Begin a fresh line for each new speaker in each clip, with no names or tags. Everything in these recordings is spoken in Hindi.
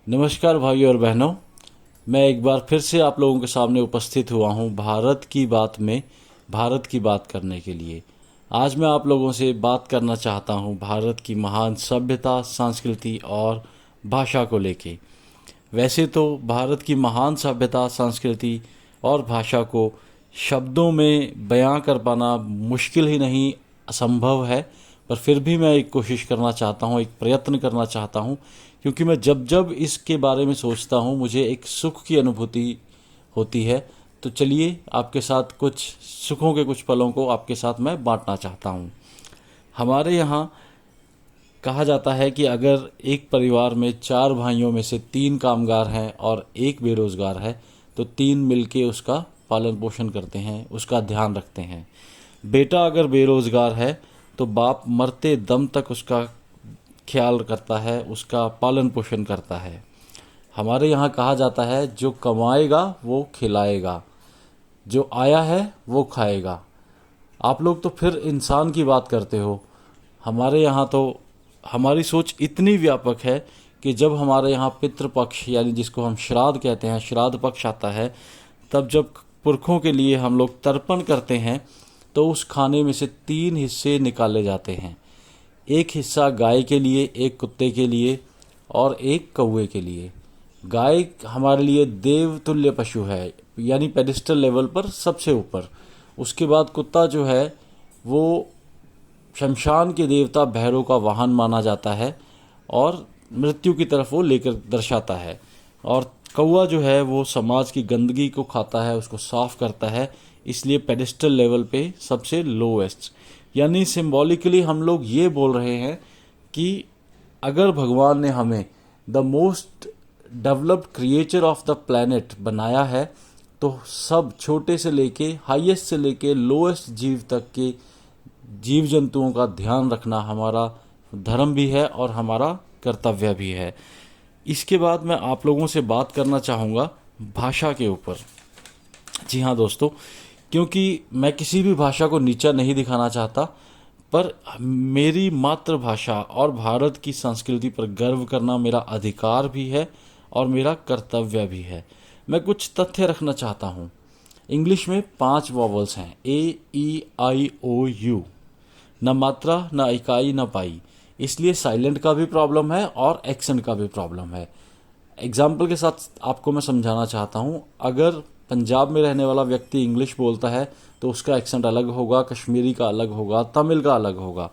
नमस्कार भाइयों और बहनों। मैं एक बार फिर से आप लोगों के सामने उपस्थित हुआ हूँ भारत की बात में भारत की बात करने के लिए। आज मैं आप लोगों से बात करना चाहता हूँ भारत की महान सभ्यता, संस्कृति और भाषा को लेके। वैसे तो भारत की महान सभ्यता, संस्कृति और भाषा को शब्दों में बयां कर पाना मुश्किल ही नहीं, असंभव है। पर फिर भी मैं एक कोशिश करना चाहता हूँ, एक प्रयत्न करना चाहता हूँ, क्योंकि मैं जब जब इसके बारे में सोचता हूँ मुझे एक सुख की अनुभूति होती है। तो चलिए आपके साथ कुछ सुखों के कुछ पलों को आपके साथ मैं बांटना चाहता हूँ। हमारे यहाँ कहा जाता है कि अगर एक परिवार में 4 भाइयों में से 3 कामगार हैं और एक बेरोजगार है, तो 3 मिलके उसका पालन पोषण करते हैं, उसका ध्यान रखते हैं। बेटा अगर बेरोजगार है तो बाप मरते दम तक उसका ख्याल करता है, उसका पालन पोषण करता है। हमारे यहाँ कहा जाता है जो कमाएगा वो खिलाएगा, जो आया है वो खाएगा। आप लोग तो फिर इंसान की बात करते हो। हमारे यहाँ तो हमारी सोच इतनी व्यापक है कि जब हमारे यहाँ पितृपक्ष यानी जिसको हम श्राद्ध कहते हैं, श्राद्ध पक्ष आता है, तब जब पुरखों के लिए हम लोग तर्पण करते हैं तो उस खाने में से 3 हिस्से निकाले जाते हैं। एक हिस्सा गाय के लिए, एक कुत्ते के लिए और एक कौवे के लिए। गाय हमारे लिए देवतुल्य पशु है, यानी पेडिस्टल लेवल पर सबसे ऊपर। उसके बाद कुत्ता जो है वो शमशान के देवता भैरव का वाहन माना जाता है और मृत्यु की तरफ वो लेकर दर्शाता है। और कौवा जो है वो समाज की गंदगी को खाता है, उसको साफ करता है, इसलिए पेडिस्टल लेवल पे सबसे लोएस्ट। यानी सिंबॉलिकली हम लोग ये बोल रहे हैं कि अगर भगवान ने हमें the most developed creature of the planet बनाया है, तो सब छोटे से लेके हाईएस्ट से लेके लोएस्ट जीव तक के जीव जंतुओं का ध्यान रखना हमारा धर्म भी है और हमारा कर्तव्य भी है। इसके बाद मैं आप लोगों से बात करना चाहूँगा भाषा के ऊपर। जी हाँ दोस्तों, क्योंकि मैं किसी भी भाषा को नीचा नहीं दिखाना चाहता, पर मेरी मातृभाषा और भारत की संस्कृति पर गर्व करना मेरा अधिकार भी है और मेरा कर्तव्य भी है। मैं कुछ तथ्य रखना चाहता हूँ। इंग्लिश में 5 वॉवल्स हैं, A E I O U। न मात्रा, न इकाई, न पाई। इसलिए साइलेंट का भी प्रॉब्लम है और एक्सेंट का भी प्रॉब्लम है। एग्जाम्पल के साथ आपको मैं समझाना चाहता हूँ। अगर पंजाब में रहने वाला व्यक्ति इंग्लिश बोलता है तो उसका एक्सेंट अलग होगा, कश्मीरी का अलग होगा, तमिल का अलग होगा।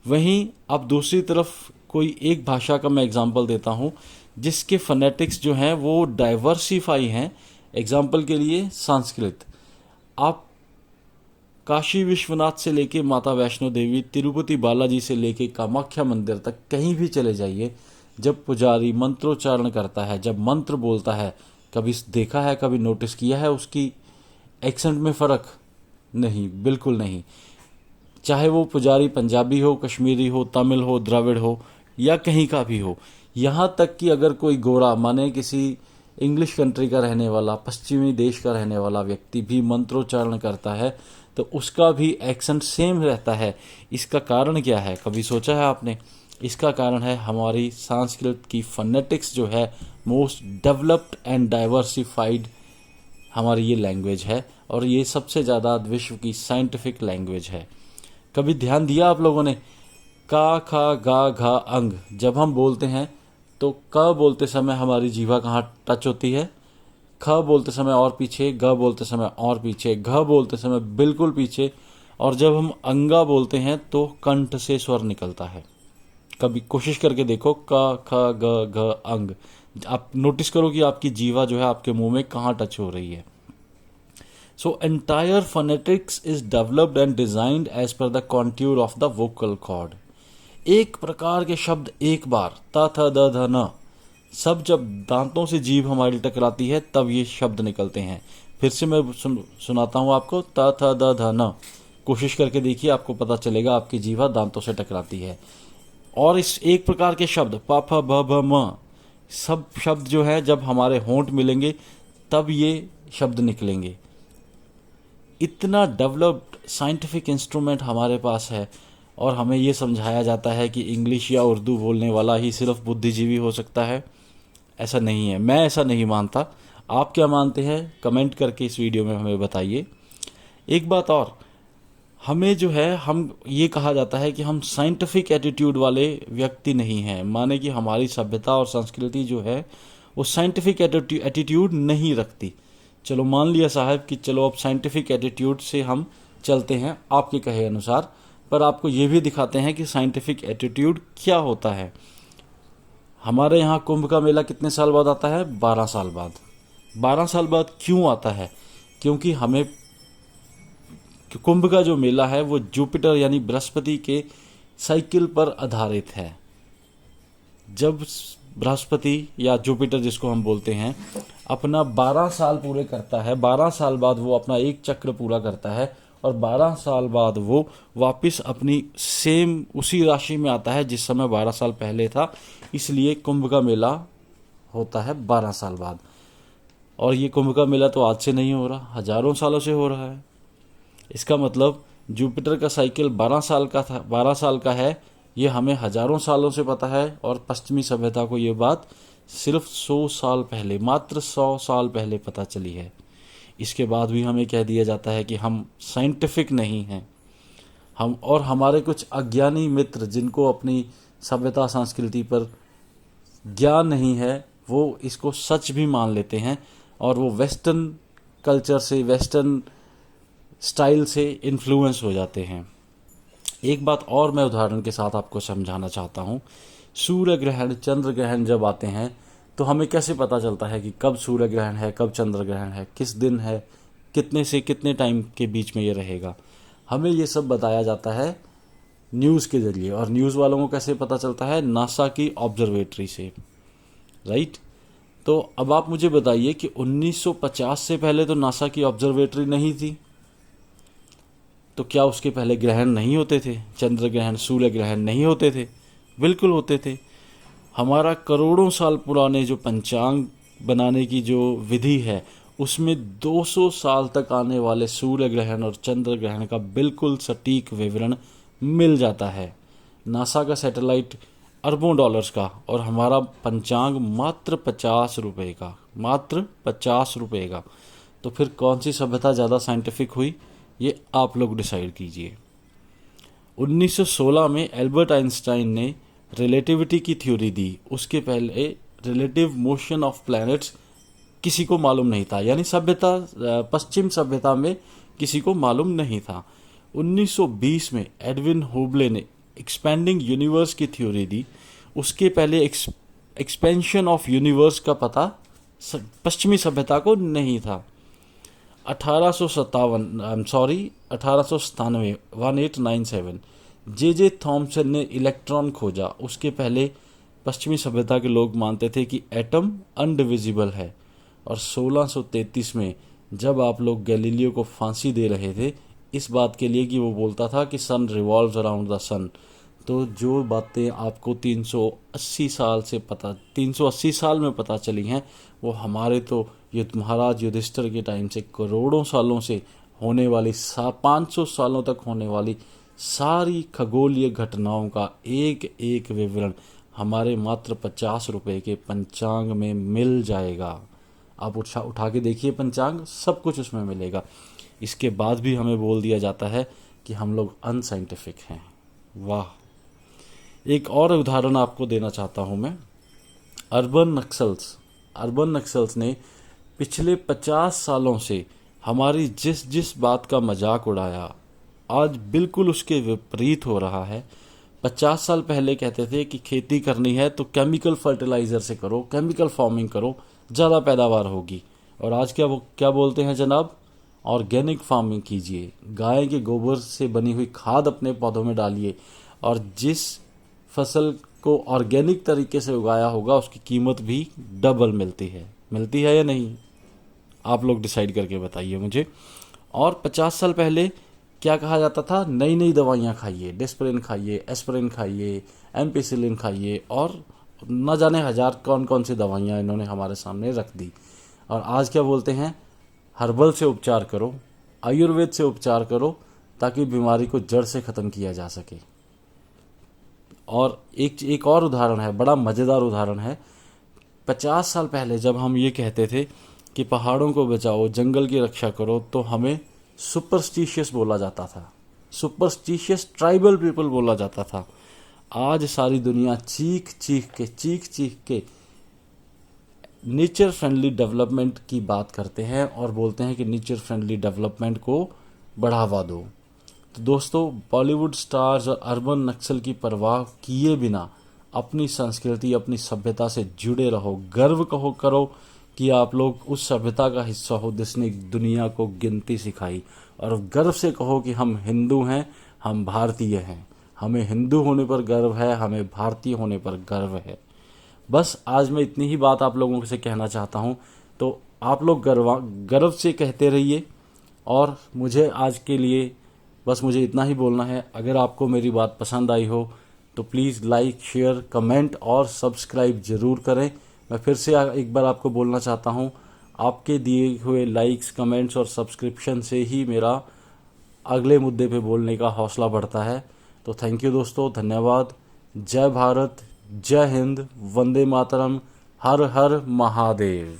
वहीं अब दूसरी तरफ कोई एक भाषा का मैं एग्जाम्पल देता हूँ जिसके फोनेटिक्स जो हैं वो डाइवर्सिफाई हैं। एग्जाम्पल के लिए संस्कृत। आप काशी विश्वनाथ से लेके माता वैष्णो देवी, तिरुपति बालाजी से लेके कामाख्या मंदिर तक कहीं भी चले जाइए, जब पुजारी मंत्रोच्चारण करता है, जब मंत्र बोलता है, कभी देखा है, कभी नोटिस किया है उसकी एक्सेंट में फ़र्क? नहीं, बिल्कुल नहीं। चाहे वो पुजारी पंजाबी हो, कश्मीरी हो, तमिल हो, द्रविड़ हो या कहीं का भी हो। यहाँ तक कि अगर कोई गोरा, माने किसी इंग्लिश कंट्री का रहने वाला, पश्चिमी देश का रहने वाला व्यक्ति भी मंत्रोच्चारण करता है तो उसका भी एक्सेंट सेम रहता है। इसका कारण क्या है, कभी सोचा है आपने? इसका कारण है हमारी संस्कृत की फोनेटिक्स जो है मोस्ट डेवलप्ड एंड डाइवर्सिफाइड हमारी ये लैंग्वेज है, और ये सबसे ज़्यादा विश्व की साइंटिफिक लैंग्वेज है। कभी ध्यान दिया आप लोगों ने? का, खा, गा, घा, अंग जब हम बोलते हैं तो क बोलते समय हमारी जीवा कहाँ टच होती है? ख बोलते समय और पीछे, ग बोलते समय और पीछे, घ बोलते समय बिल्कुल पीछे, और जब हम अंगा बोलते हैं तो कंठ से स्वर निकलता है। कभी कोशिश करके देखो, क, ख, ग, घ, अंग। आप नोटिस करो कि आपकी जीवा जो है आपके मुंह में कहाँ टच हो रही है। So entire phonetics is developed and designed as per the contour of the vocal cord। एक प्रकार के शब्द एक बार, त थ द ध न, सब जब दांतों से जीभ हमारी टकराती है तब ये शब्द निकलते हैं। फिर से मैं सुनाता हूँ आपको, त थ द ध न। कोशिश करके देखिए, आपको पता चलेगा आपकी जीवा दांतों से टकराती है। और इस एक प्रकार के शब्द प फ ब भ म, सब शब्द जो है जब हमारे होंठ मिलेंगे तब ये शब्द निकलेंगे। इतना डेवलप्ड साइंटिफिक इंस्ट्रूमेंट हमारे पास है, और हमें ये समझाया जाता है कि इंग्लिश या उर्दू बोलने वाला ही सिर्फ बुद्धिजीवी हो सकता है। ऐसा नहीं है, मैं ऐसा नहीं मानता। आप क्या मानते हैं कमेंट करके इस वीडियो में हमें बताइए। एक बात और, हमें जो है, हम ये कहा जाता है कि हम साइंटिफिक एटीट्यूड वाले व्यक्ति नहीं हैं, माने कि हमारी सभ्यता और संस्कृति जो है वो साइंटिफिक एटीट्यूड नहीं रखती। चलो मान लिया साहब कि चलो अब साइंटिफिक एटीट्यूड से हम चलते हैं आपके कहे अनुसार, पर आपको ये भी दिखाते हैं कि साइंटिफिक एटीट्यूड क्या होता है। हमारे यहाँ कुंभ का मेला कितने साल बाद आता है? 12 साल बाद। 12 साल बाद क्यों आता है? क्योंकि हमें कुंभ का जो मेला है वो जुपिटर यानी बृहस्पति के साइकिल पर आधारित है। जब बृहस्पति या जुपिटर जिसको हम बोलते हैं अपना 12 साल पूरे करता है, 12 साल बाद वो अपना एक चक्र पूरा करता है और 12 साल बाद वो वापस अपनी सेम उसी राशि में आता है जिस समय 12 साल पहले था। इसलिए कुंभ का मेला होता है 12 साल बाद। और ये कुंभ का मेला तो आज से नहीं हो रहा, हजारों सालों से हो रहा है। इसका मतलब जुपिटर का साइकिल 12 साल का था, 12 साल का है, ये हमें हजारों सालों से पता है। और पश्चिमी सभ्यता को ये बात सिर्फ 100 साल पहले, मात्र 100 साल पहले पता चली है। इसके बाद भी हमें कह दिया जाता है कि हम साइंटिफिक नहीं हैं। हम और हमारे कुछ अज्ञानी मित्र जिनको अपनी सभ्यता संस्कृति पर ज्ञान नहीं है, वो इसको सच भी मान लेते हैं और वो वेस्टर्न कल्चर से, वेस्टर्न स्टाइल से इन्फ्लुएंस हो जाते हैं। एक बात और मैं उदाहरण के साथ आपको समझाना चाहता हूँ। सूर्य ग्रहण, चंद्र ग्रहण जब आते हैं तो हमें कैसे पता चलता है कि कब सूर्य ग्रहण है, कब चंद्र ग्रहण है, किस दिन है, कितने से कितने टाइम के बीच में ये रहेगा? हमें ये सब बताया जाता है न्यूज़ के ज़रिए। और न्यूज़ वालों को कैसे पता चलता है? नासा की ऑब्जर्वेटरी से, राइट। तो अब आप मुझे बताइए कि 1950 से पहले तो नासा की ऑब्जर्वेटरी नहीं थी, तो क्या उसके पहले ग्रहण नहीं होते थे? चंद्र ग्रहण, सूर्य ग्रहण नहीं होते थे? बिल्कुल होते थे। हमारा करोड़ों साल पुराने जो पंचांग बनाने की जो विधि है उसमें 200 साल तक आने वाले सूर्य ग्रहण और चंद्र ग्रहण का बिल्कुल सटीक विवरण मिल जाता है। नासा का सैटेलाइट अरबों डॉलर्स का और हमारा पंचांग मात्र 50 रुपए का, मात्र 50 रुपए का। तो फिर कौन सी सभ्यता ज़्यादा साइंटिफिक हुई, ये आप लोग डिसाइड कीजिए। 1916 में एल्बर्ट आइंस्टाइन ने रिलेटिविटी की थ्योरी दी। उसके पहले रिलेटिव मोशन ऑफ प्लैनेट्स किसी को मालूम नहीं था, यानी सभ्यता, पश्चिम सभ्यता में किसी को मालूम नहीं था। 1920 में एडविन हुबले ने एक्सपेंडिंग यूनिवर्स की थ्योरी दी। उसके पहले एक्सपेंशन ऑफ यूनिवर्स का पता पश्चिमी सभ्यता को नहीं था। 1897 1897 जे थॉमसन ने इलेक्ट्रॉन खोजा। उसके पहले पश्चिमी सभ्यता के लोग मानते थे कि एटम अनडिविजिबल है। और 1633 में जब आप लोग गैलीलियो को फांसी दे रहे थे इस बात के लिए कि वो बोलता था कि सन रिवॉल्व्स अराउंड द सन, तो जो बातें आपको 380 साल में पता चली हैं वो हमारे तो महाराज युधिष्ठिर के टाइम से करोड़ों सालों से होने वाली 500 सालों तक होने वाली सारी खगोलीय घटनाओं का एक एक विवरण हमारे मात्र 50 रुपए के पंचांग में मिल जाएगा। आप उठा के देखिए पंचांग, सब कुछ उसमें मिलेगा। इसके बाद भी हमें बोल दिया जाता है कि हम लोग अनसाइंटिफिक हैं। वाह। एक और उदाहरण आपको देना चाहता हूं मैं। अर्बन नक्सल्स ने पिछले 50 सालों से हमारी जिस बात का मजाक उड़ाया आज बिल्कुल उसके विपरीत हो रहा है। 50 साल पहले कहते थे कि खेती करनी है तो केमिकल फर्टिलाइज़र से करो, केमिकल फार्मिंग करो, ज़्यादा पैदावार होगी। और आज क्या बोलते हैं जनाब? ऑर्गेनिक फार्मिंग कीजिए, गाय के गोबर से बनी हुई खाद अपने पौधों में डालिए और जिस फसल को ऑर्गेनिक तरीके से उगाया होगा उसकी कीमत भी डबल मिलती है या नहीं? आप लोग डिसाइड करके बताइए मुझे। और 50 साल पहले क्या कहा जाता था? नई नई दवाइयाँ खाइए, डिस्प्रिन खाइए, एस्पिरिन खाइए, एम्पिसिलिन खाइए और न जाने हजार कौन कौन सी दवाइयाँ इन्होंने हमारे सामने रख दी। और आज क्या बोलते हैं? हर्बल से उपचार करो, आयुर्वेद से उपचार करो ताकि बीमारी को जड़ से ख़त्म किया जा सके। और एक और उदाहरण है, बड़ा मज़ेदार उदाहरण है। 50 साल पहले जब हम ये कहते थे कि पहाड़ों को बचाओ, जंगल की रक्षा करो, तो हमें सुपरस्टिशियस बोला जाता था, सुपरस्टिशियस ट्राइबल पीपल बोला जाता था। आज सारी दुनिया चीख चीख के नेचर फ्रेंडली डेवलपमेंट की बात करते हैं और बोलते हैं कि नेचर फ्रेंडली डेवलपमेंट को बढ़ावा दो। तो दोस्तों, बॉलीवुड स्टार्स और अर्बन नक्सल की परवाह किए बिना अपनी संस्कृति, अपनी सभ्यता से जुड़े रहो। गर्व करो कि आप लोग उस सभ्यता का हिस्सा हो जिसने दुनिया को गिनती सिखाई, और गर्व से कहो कि हम हिंदू हैं, हम भारतीय हैं। हमें हिंदू होने पर गर्व है, हमें भारतीय होने पर गर्व है। बस आज मैं इतनी ही बात आप लोगों से कहना चाहता हूँ। तो आप लोग गर्व से कहते रहिए, और मुझे आज के लिए बस मुझे इतना ही बोलना है। अगर आपको मेरी बात पसंद आई हो तो प्लीज़ लाइक, शेयर, कमेंट और सब्सक्राइब ज़रूर करें। मैं फिर से एक बार आपको बोलना चाहता हूँ, आपके दिए हुए लाइक्स, कमेंट्स और सब्सक्रिप्शन से ही मेरा अगले मुद्दे पे बोलने का हौसला बढ़ता है। तो थैंक यू दोस्तों, धन्यवाद। जय भारत, जय हिंद, वंदे मातरम, हर हर महादेव।